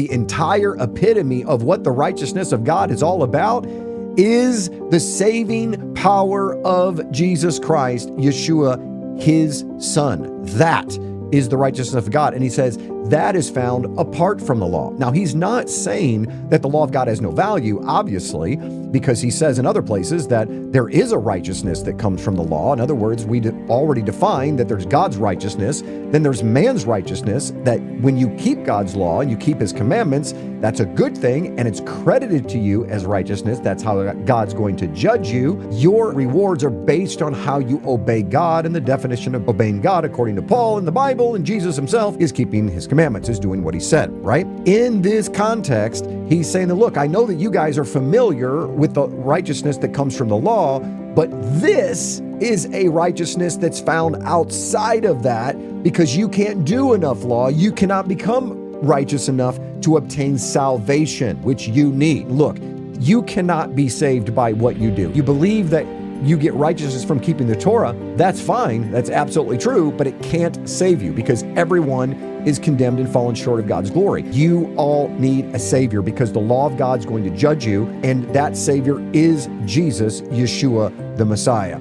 the entire epitome of what the righteousness of God is all about is the saving power of Jesus Christ, Yeshua, his son. That is the righteousness of God. And he says that is found apart from the law. Now, he's not saying that the law of God has no value, obviously, because he says in other places that there is a righteousness that comes from the law. In other words, we already defined that there's God's righteousness, then there's man's righteousness, that when you keep God's law and you keep his commandments, that's a good thing, and it's credited to you as righteousness. That's how God's going to judge you. Your rewards are based on how you obey God, and the definition of obeying God, according to Paul in the Bible and Jesus himself, is keeping his commandments, is doing what he said, right? In this context, he's saying that, look, I know that you guys are familiar with the righteousness that comes from the law, but this is a righteousness that's found outside of that because you can't do enough law. You cannot become righteous enough to obtain salvation, which you need. Look, you cannot be saved by what you do. You believe that you get righteousness from keeping the Torah. That's fine. That's absolutely true, but it can't save you because everyone is condemned and fallen short of God's glory. You all need a Savior because the law of God's going to judge you, and that Savior is Jesus, Yeshua, the Messiah.